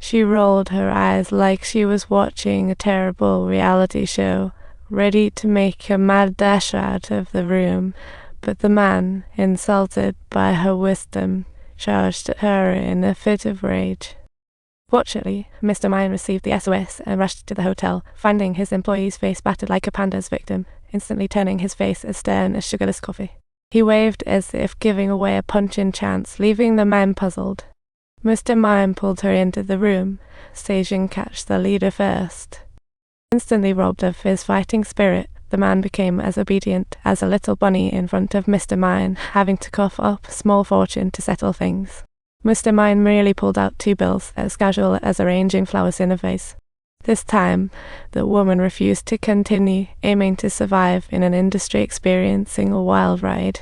She rolled her eyes like she was watching a terrible reality show, ready to make a mad dash out of the room, but the man, insulted by her wisdom, charged at her in a fit of rage. Fortunately, Mr. Mine received the SOS and rushed to the hotel, finding his employee's face battered like a panda's victim, instantly turning his face as stern as sugarless coffee. He waved as if giving away a punch-in chance, leaving the man puzzled. Mr. Mime pulled her into the room, staging catch the leader first. Instantly robbed of his fighting spirit, the man became as obedient as a little bunny in front of Mr. Mine, having to cough up a small fortune to settle things. Mr. Mine merely pulled out 2 bills, as casual as arranging flowers in a vase. This time, the woman refused to continue, aiming to survive in an industry experiencing a wild ride.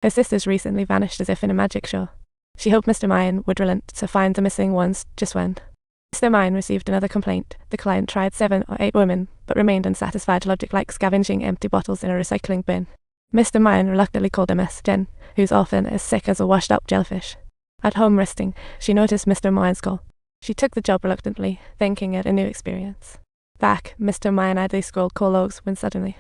Her sisters recently vanished as if in a magic show. She hoped Mr. Mine would relent to find the missing ones just when. Mr. Mine received another complaint. The client tried 7 or 8 women, but remained unsatisfied, logic like scavenging empty bottles in a recycling bin. Mr. Mine reluctantly called Ms. Zhen, who's often as sick as a washed-up jellyfish. At home resting, she noticed Mr. Mine's call. She took the job reluctantly, thinking it a new experience. Back, Mr. Mine idly scrolled call logs when suddenly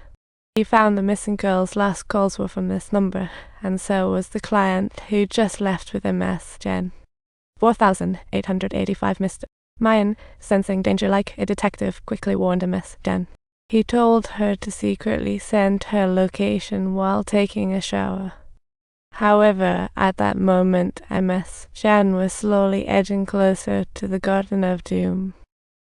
he found the missing girl's last calls were from this number, and so was the client who just left with Ms. Zhen. 4,885 Mr. Mine, sensing danger like a detective, quickly warned Ms. Zhen. He told her to secretly send her location while taking a shower. However, at that moment, Ms. Zhen was slowly edging closer to the Garden of Doom.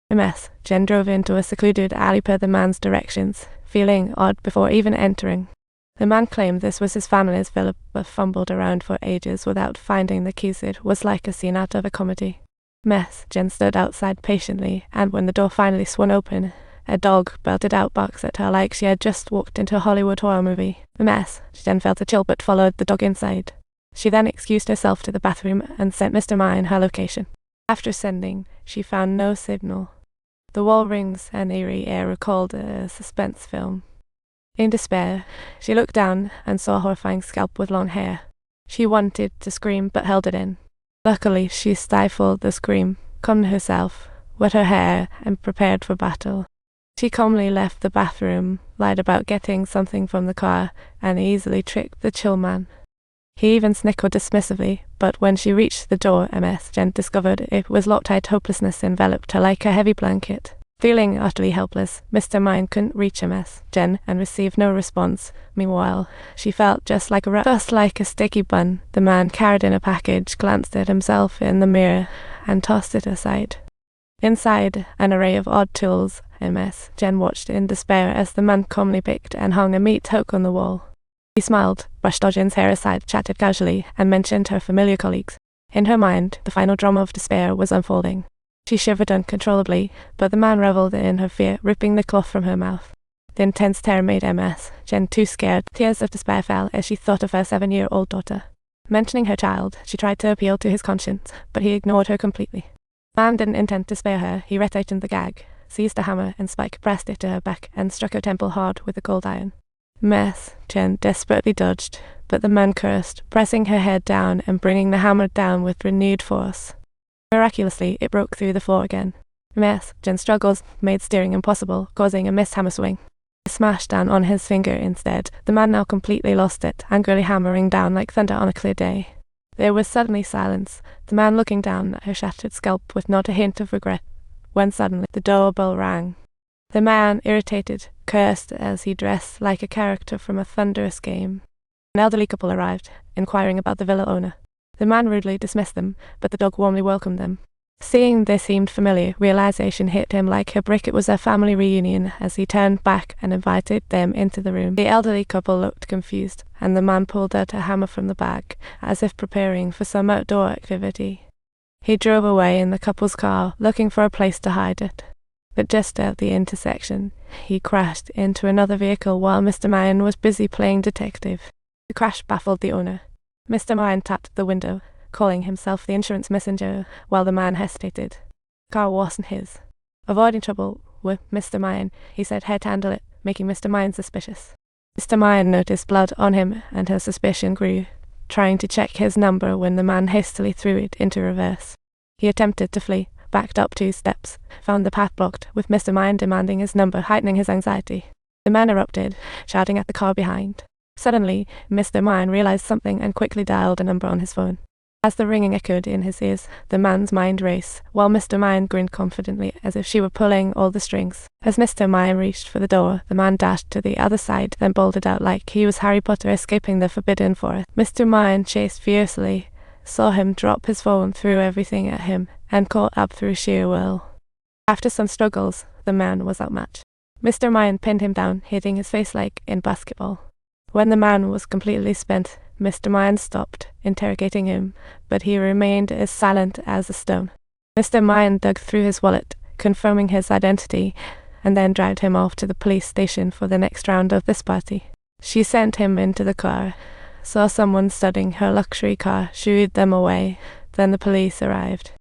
Ms. Zhen drove into a secluded alley per the man's directions, feeling odd before even entering. The man claimed this was his family's villa, but fumbled around for ages without finding the keys. It was like a scene out of a comedy. Ms. Zhen stood outside patiently, and when the door finally swung open, a dog belted out barks at her like she had just walked into a Hollywood horror movie. Ms. Zhen felt a chill but followed the dog inside. She then excused herself to the bathroom and sent Mr. Mine her location. After sending, she found no signal. The wall rings and eerie air recalled a suspense film. In despair, she looked down and saw a horrifying scalp with long hair. She wanted to scream but held it in. Luckily, she stifled the scream, calmed herself, wet her hair, and prepared for battle. She calmly left the bathroom, lied about getting something from the car, and easily tricked the chill man. He even snickered dismissively, but when she reached the door, Ms. Zhen discovered it was locked tight. Hopelessness enveloped her like a heavy blanket. Feeling utterly helpless, Mr. Mine couldn't reach Ms. Zhen and received no response. Meanwhile, she felt just like a rat, just like a sticky bun. The man carried in a package, glanced at himself in the mirror, and tossed it aside. Inside, an array of odd tools, Ms. Zhen watched in despair as the man calmly picked and hung a meat hook on the wall. He smiled, brushed Dodgen's hair aside, chatted casually, and mentioned her familiar colleagues. In her mind, the final drama of despair was unfolding. She shivered uncontrollably, but the man reveled in her fear, ripping the cloth from her mouth. The intense terror made Ms. Zhen too scared. Tears of despair fell as she thought of her 7-year-old daughter. Mentioning her child, she tried to appeal to his conscience, but he ignored her completely. The man didn't intend to spare her. He retightened the gag, seized a hammer and spike, pressed it to her back, and struck her temple hard with a cold iron. Ms. Zhen desperately dodged, but the man cursed, pressing her head down and bringing the hammer down with renewed force. Miraculously, it broke through the floor again. Ms. Zhen's struggles made steering impossible, causing a missed hammer swing. It smashed down on his finger instead. The man now completely lost it, angrily hammering down like thunder on a clear day. There was suddenly silence, the man looking down at her shattered scalp with not a hint of regret, when suddenly the doorbell rang. The man, irritated, cursed as he dressed like a character from a thunderous game. An elderly couple arrived, inquiring about the villa owner. The man rudely dismissed them, but the dog warmly welcomed them. Seeing they seemed familiar, realization hit him like a brick. It was a family reunion as he turned back and invited them into the room. The elderly couple looked confused, and the man pulled out a hammer from the bag, as if preparing for some outdoor activity. He drove away in the couple's car, looking for a place to hide it. But just at the intersection, he crashed into another vehicle while Mr. Mine was busy playing detective. The crash baffled the owner. Mr. Mine tapped the window, calling himself the insurance messenger, while the man hesitated. The car wasn't his. Avoiding trouble with Mr. Mine, he said he'd handle it, making Mr. Mine suspicious. Mr. Mine noticed blood on him, and her suspicion grew, trying to check his number when the man hastily threw it into reverse. He attempted to flee, backed up 2 steps, found the path blocked, with Mr. Mine demanding his number, heightening his anxiety. The man erupted, shouting at the car behind. Suddenly, Mr. Mine realized something and quickly dialed a number on his phone. As the ringing echoed in his ears, the man's mind raced, while Mr. Mine grinned confidently as if she were pulling all the strings. As Mr. Mine reached for the door, the man dashed to the other side, then bolted out like he was Harry Potter escaping the Forbidden Forest. Mr. Mine chased fiercely, saw him drop his phone, threw everything at him, and caught up through sheer will. After some struggles, the man was outmatched. Mr. Mine pinned him down, hitting his face like in basketball. When the man was completely spent, Mr. Mine stopped interrogating him, but he remained as silent as a stone. Mr. Mine dug through his wallet, confirming his identity, and then dragged him off to the police station for the next round of this party. She sent him into the car, saw someone studying her luxury car, shooed them away, then the police arrived.